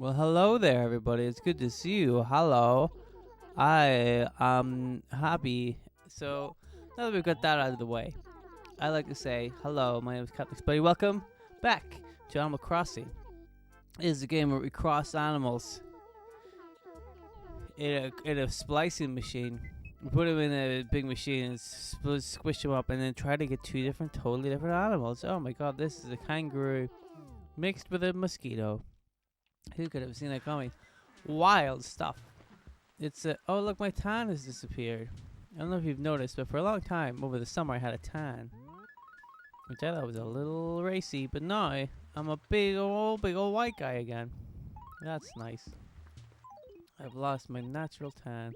Well, hello there, everybody. It's good to see you. Hello. I am happy. So, now that we've got that out of the way, I like to say hello. My name is Captain Explody. Welcome back to Animal Crossing. It is a game where we cross animals in a splicing machine. We put them in a big machine and squish them up, and then try to get two totally different animals. Oh my god, this is a kangaroo mixed with a mosquito. Who could have seen that coming? Wild stuff. It's a. Oh, look, my tan has disappeared. I don't know if you've noticed, but for a long time over the summer I had a tan, which I thought was a little racy. But now I'm a big old white guy again. That's nice. I've lost my natural tan.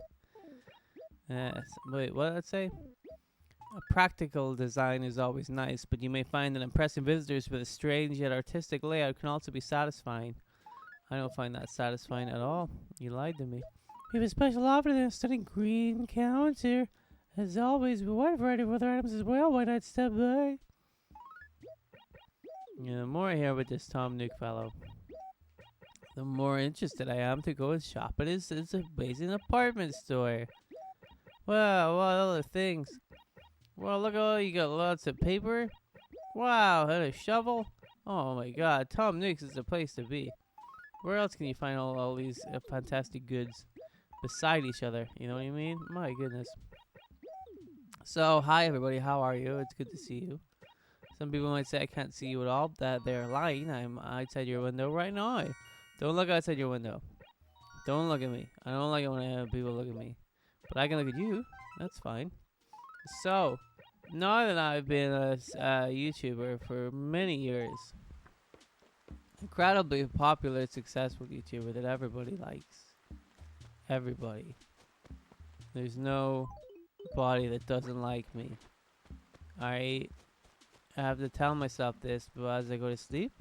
Yes. Wait, what did I say? A practical design is always nice, but you may find that impressing visitors with a strange yet artistic layout can also be satisfying. I don't find that satisfying at all. You lied to me. We have a special offer today, a stunning green counter. As always, with a wide variety of other items as well. Why not step by? Yeah, the more I hear with this Tom Nook fellow, the more interested I am to go and shop at his amazing apartment store. Wow, what other things? Well, look at all you got. Lots of paper. Wow, and a shovel. Oh my god, Tom Nook's is the place to be. Where else can you find all these fantastic goods beside each other? You know what I mean? My goodness. So, hi everybody, how are you? It's good to see you. Some people might say I can't see you at all. That they're lying. I'm outside your window right now. Don't look outside your window. Don't look at me. I don't like it when people look at me. But I can look at you. That's fine. So, now that I've been a YouTuber for many years, incredibly popular, successful YouTuber that everybody likes. Everybody. There's no body that doesn't like me. I have to tell myself this, but as I go to sleep,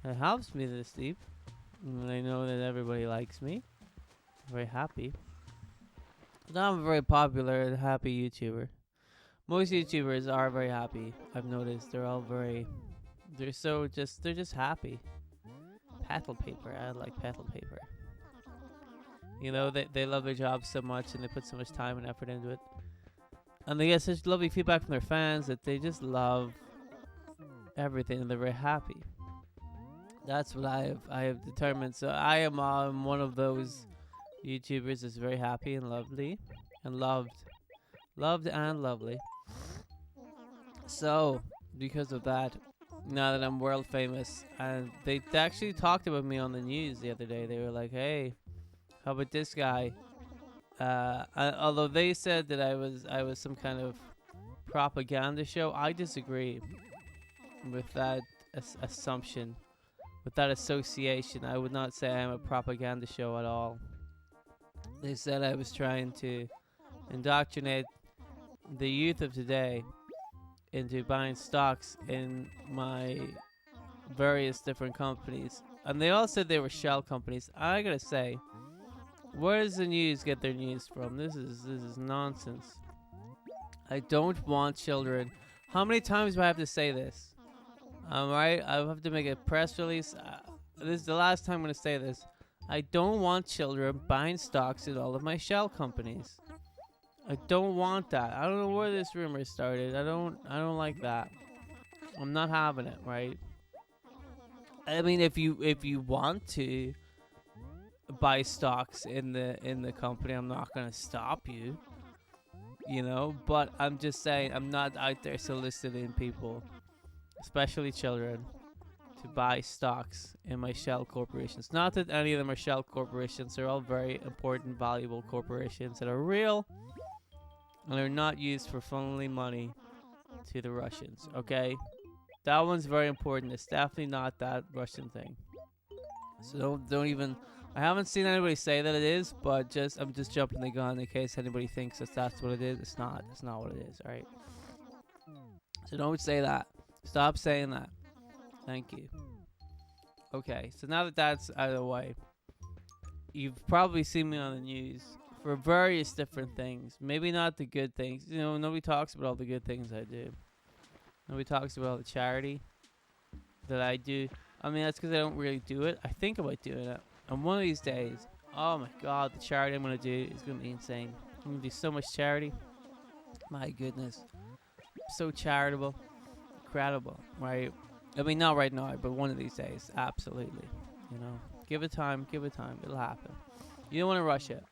it helps me to sleep. And I know that everybody likes me. I'm very happy. Now I'm a very popular and happy YouTuber. Most YouTubers are very happy. I've noticed they're all very. They're just happy. Petal paper. I like petal paper. You know, they love their job so much and they put so much time and effort into it. And they get such lovely feedback from their fans that they just love everything and they're very happy. That's what I have determined. So I am one of those YouTubers that's very happy and lovely and loved and lovely. So because of that, now that I'm world famous, and they actually talked about me on the news the other day. They were like, "Hey, how about this guy?" Although they said that I was some kind of propaganda show, I disagree with that assumption, with that association. I would not say I'm a propaganda show at all. They said I was trying to indoctrinate the youth of today into buying stocks in my various different companies. And they all said they were shell companies. I gotta say, where does the news get their news from? This is nonsense. I don't want children. How many times do I have to say this? Right? I have to make a press release. This is the last time I'm gonna say this. I don't want children buying stocks in all of my shell companies. I don't want that. I don't know where this rumor started. I don't like that. I'm not having it, right? I mean, if you want to buy stocks in the company, I'm not gonna stop you. You know, but I'm just saying I'm not out there soliciting people, especially children, to buy stocks in my shell corporations. Not that any of them are shell corporations. They're all very important, valuable corporations that are real. And they're not used for funneling money to the Russians, okay? That one's very important. It's definitely not that Russian thing. So don't even. I haven't seen anybody say that it is, but I'm just jumping the gun in case anybody thinks that that's what it is. It's not. It's not what it is. All right. So don't say that. Stop saying that. Thank you. Okay. So now that that's out of the way, you've probably seen me on the news for various different things. Maybe not the good things. You know, nobody talks about all the good things I do. Nobody talks about all the charity that I do. I mean, that's because I don't really do it. I think about doing it. And one of these days, oh my god, the charity I'm gonna do is gonna be insane. I'm gonna do so much charity. My goodness, so charitable, incredible, right? I mean, not right now, but one of these days, absolutely. You know, give it time, it'll happen. You don't want to rush it.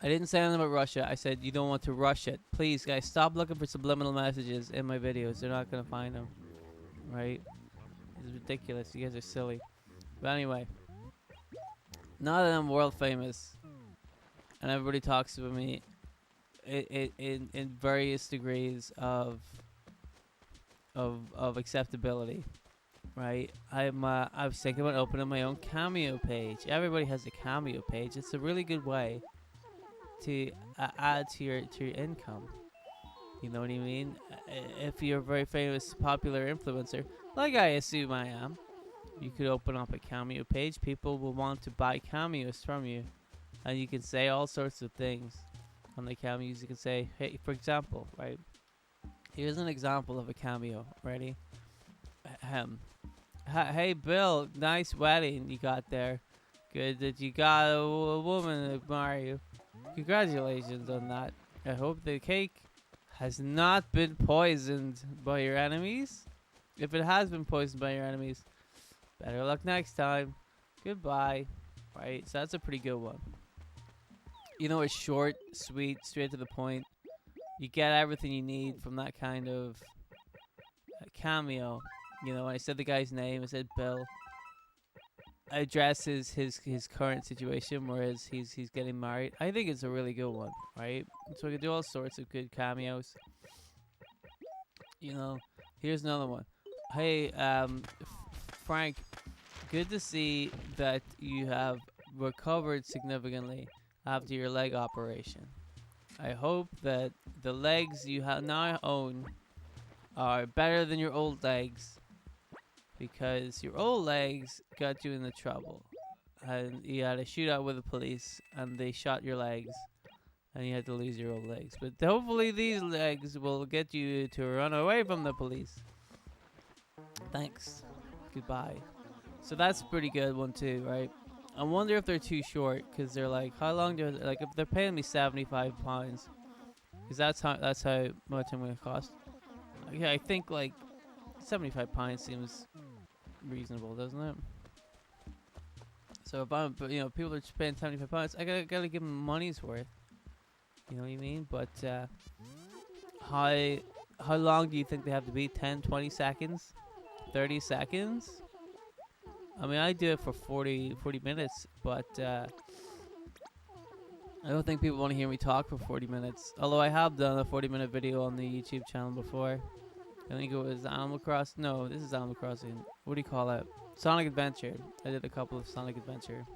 I didn't say anything about Russia. I said you don't want to rush it. Please, guys, stop looking for subliminal messages in my videos. They're not gonna find them, right? It's ridiculous. You guys are silly. But anyway, now that I'm world famous and everybody talks about me in various degrees of acceptability, right? I was thinking about opening my own Cameo page. Everybody has a Cameo page. It's a really good way to add to your income. You know what I mean? If you're a very famous, popular influencer, like I assume I am, you could open up a Cameo page. People will want to buy cameos from you, and you can say all sorts of things on the cameos. You can say, hey, for example, right? Here's an example of a cameo. Ready? Hey, Bill, nice wedding you got there. Good that you got a woman to marry you. Congratulations on that. I hope the cake has not been poisoned by your enemies. If it has been poisoned by your enemies, better luck next time. Goodbye. Right, so that's a pretty good one. You know, it's short, sweet, straight to the point. You get everything you need from that kind of cameo. You know, when I said the guy's name, I said Bill. Addresses his current situation, whereas he's getting married. I think it's a really good one, right? So we can do all sorts of good cameos. You know, here's another one. Hey, Frank, good to see that you have recovered significantly after your leg operation. I hope that the legs you now own are better than your old legs, because your old legs got you into trouble, and you had a shootout with the police, and they shot your legs, and you had to lose your old legs. But hopefully these legs will get you to run away from the police. Thanks. Goodbye. So that's a pretty good one too, right? I wonder if they're too short, because they're like, how long do like, if they're paying me £75, because that's how much I'm gonna cost. Yeah, I think like £75 seems reasonable, doesn't it? So if I'm, you know, people are just paying £75, I gotta give them money's worth. You know what I mean? But how long do you think they have to be? 10, 20 seconds, 30 seconds? I mean, I do it for 40 minutes, but I don't think people want to hear me talk for 40 minutes. Although I have done a 40-minute video on the YouTube channel before. I think it was Animal Crossing. No, this is Animal Crossing. What do you call it? Sonic Adventure. I did a couple of Sonic Adventure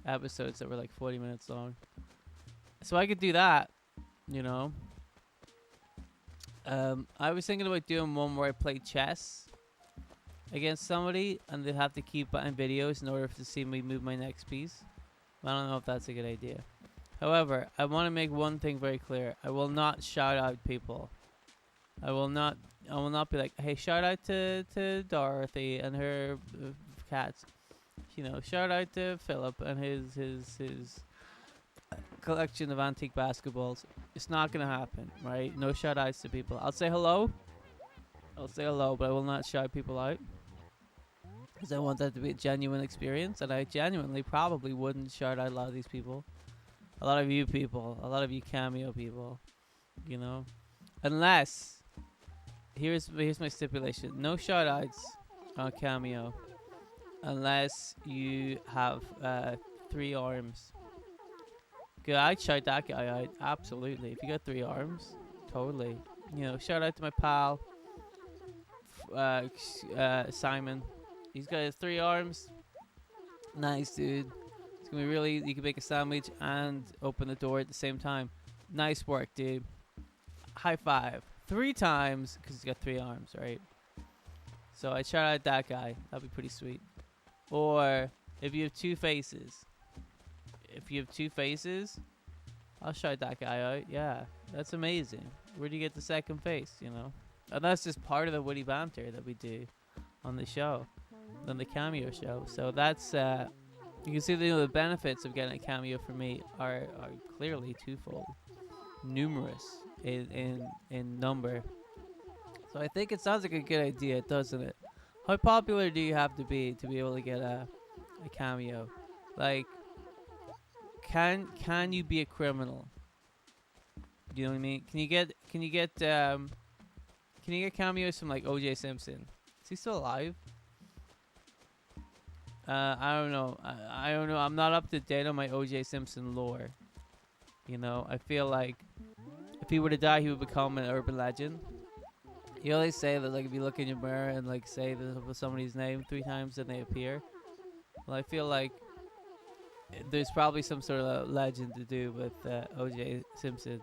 episodes that were like 40 minutes long. So I could do that, you know. I was thinking about doing one where I play chess against somebody, and they'd have to keep buying videos in order to see me move my next piece. I don't know if that's a good idea. However, I want to make one thing very clear. I will not shout out people. I will not be like, hey, shout out to Dorothy and her cats. You know, shout out to Philip and his collection of antique basketballs. It's not gonna happen, right? No shout outs to people. I'll say hello, but I will not shout people out, because I want that to be a genuine experience, and I genuinely probably wouldn't shout out a lot of these people. A lot of you people, a lot of you Cameo people, you know. Unless, here's my stipulation. No shout outs on Cameo unless you have 3 arms. Good, I'd shout that guy out, absolutely. If you got 3 arms, totally. You know, shout out to my pal, Simon. He's got his 3 arms. Nice, dude. It's gonna be really, you can make a sandwich and open the door at the same time. Nice work, dude. High five. 3 times, because he's got 3 arms, right? So I'd shout out that guy. That'd be pretty sweet. Or, if you have 2 faces. I'll shout that guy out. Yeah, that's amazing. Where do you get the second face, you know? And that's just part of the witty banter that we do on the show, on the Cameo show. So that's You can see the benefits of getting a cameo for me are clearly twofold, numerous in number. So I think it sounds like a good idea, doesn't it? How popular do you have to be able to get a cameo? Like, can you be a criminal? Do you know what I mean? Can you get cameos from like O.J. Simpson? Is he still alive? I don't know. I don't know. I'm not up to date on my O.J. Simpson lore. You know, I feel like if he were to die, he would become an urban legend. You always say that, like, if you look in your mirror and like say somebody's name 3 times, then they appear. Well, I feel like there's probably some sort of legend to do with O.J. Simpson.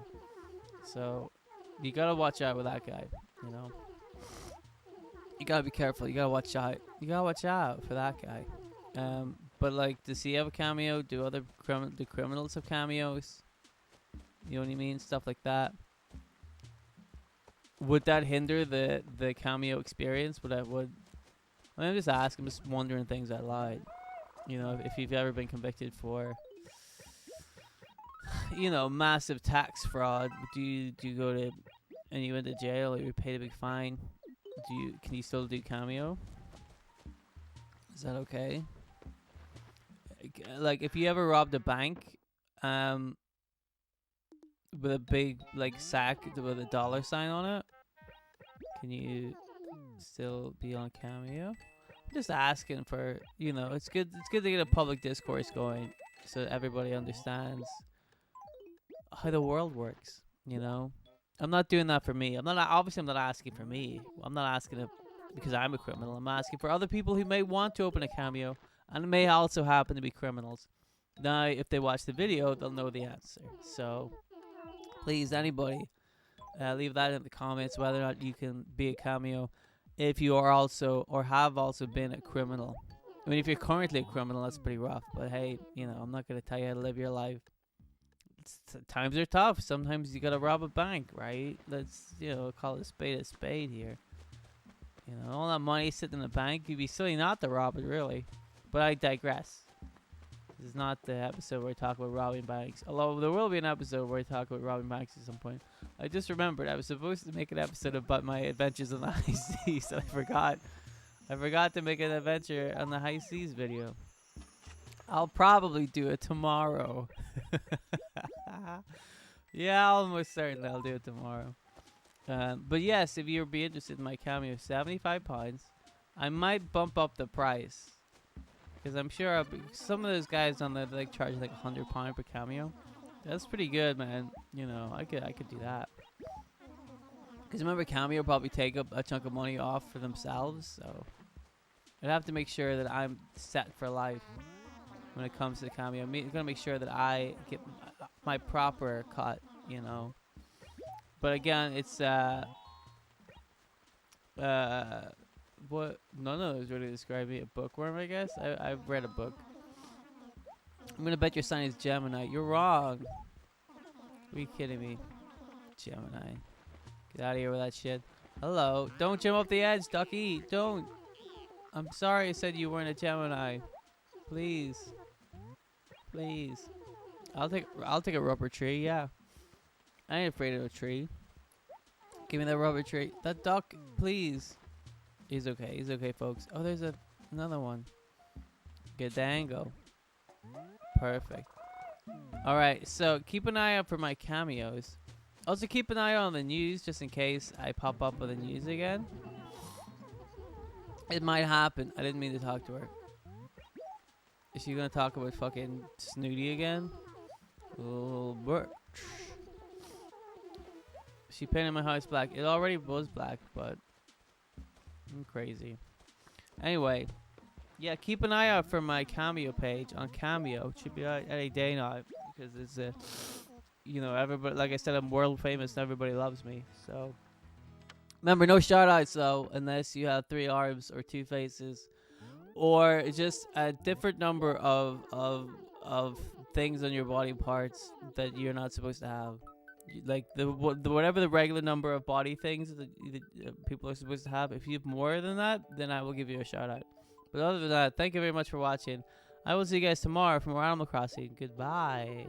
So you gotta watch out with that guy. You know, you gotta be careful. You gotta watch out. You gotta watch out for that guy. But like, does he have a cameo? Do other criminals have cameos? You know what I mean? Stuff like that. Would that hinder the cameo experience? I mean, I'm just asking. I'm just wondering things out loud. You know, if you've ever been convicted for, you know, massive tax fraud, do you go to and you went to jail or you paid a big fine? Can you still do cameo? Is that okay? Like, if you ever robbed a bank, with a big like sack with a dollar sign on it, can you still be on cameo? I'm just asking for, you know, it's good to get a public discourse going so that everybody understands how the world works, you know. I'm not doing that for me. I'm not asking for me. I'm not asking it because I'm a criminal. I'm asking for other people who may want to open a cameo and may also happen to be criminals. Now, if they watch the video, they'll know the answer. So, please, anybody, leave that in the comments whether or not you can be a cameo if you are also or have also been a criminal. I mean, if you're currently a criminal, that's pretty rough. But hey, you know, I'm not going to tell you how to live your life. Times are tough. Sometimes you got to rob a bank, right? Let's, you know, call a spade here. You know, all that money sitting in the bank, you'd be silly not to rob it, really. But I digress. This is not the episode where we talk about robbing banks. Although there will be an episode where we talk about robbing banks at some point. I just remembered I was supposed to make an episode about my adventures on the high seas, and I forgot. I forgot to make an adventure on the high seas video. I'll probably do it tomorrow. Yeah, almost certainly I'll do it tomorrow. But yes, if you'd be interested in my cameo, £75. I might bump up the price. Because I'm sure some of those guys on there, like, charge like £100 per cameo. That's pretty good, man. You know, I could do that. Because remember, Cameo probably take up a chunk of money off for themselves, so I'd have to make sure that I'm set for life when it comes to Cameo. I'm gonna make sure that I get my proper cut, you know. But again, it's what? None of those really describe me. A bookworm, I guess. I've read a book. I'm gonna bet your sign is Gemini. You're wrong. Are you kidding me? Gemini. Get out of here with that shit. Hello. Don't jump off the edge, Ducky. Don't. I'm sorry I said you weren't a Gemini. Please. Please. I'll take a rubber tree, yeah. I ain't afraid of a tree. Give me that rubber tree. That duck, please. He's okay. He's okay, folks. Oh, there's another one. Get the angle. Perfect. Alright, so keep an eye out for my cameos. Also, keep an eye on the news just in case I pop up with the news again. It might happen. I didn't mean to talk to her. Is she gonna talk about fucking Snooty again? Oh, birch. She painted my house black. It already was black, but I'm crazy. Anyway, yeah, keep an eye out for my Cameo page on Cameo. It should be out any day now because it's a, you know, everybody. Like I said, I'm world famous and everybody loves me. So remember, no shout outs though, unless you have 3 arms or 2 faces, or just a different number of things on your body parts that you're not supposed to have. Like whatever the regular number of body things that people are supposed to have. If you have more than that, then I will give you a shout out. But other than that, thank you very much for watching. I will see you guys tomorrow for more Animal Crossing. Goodbye.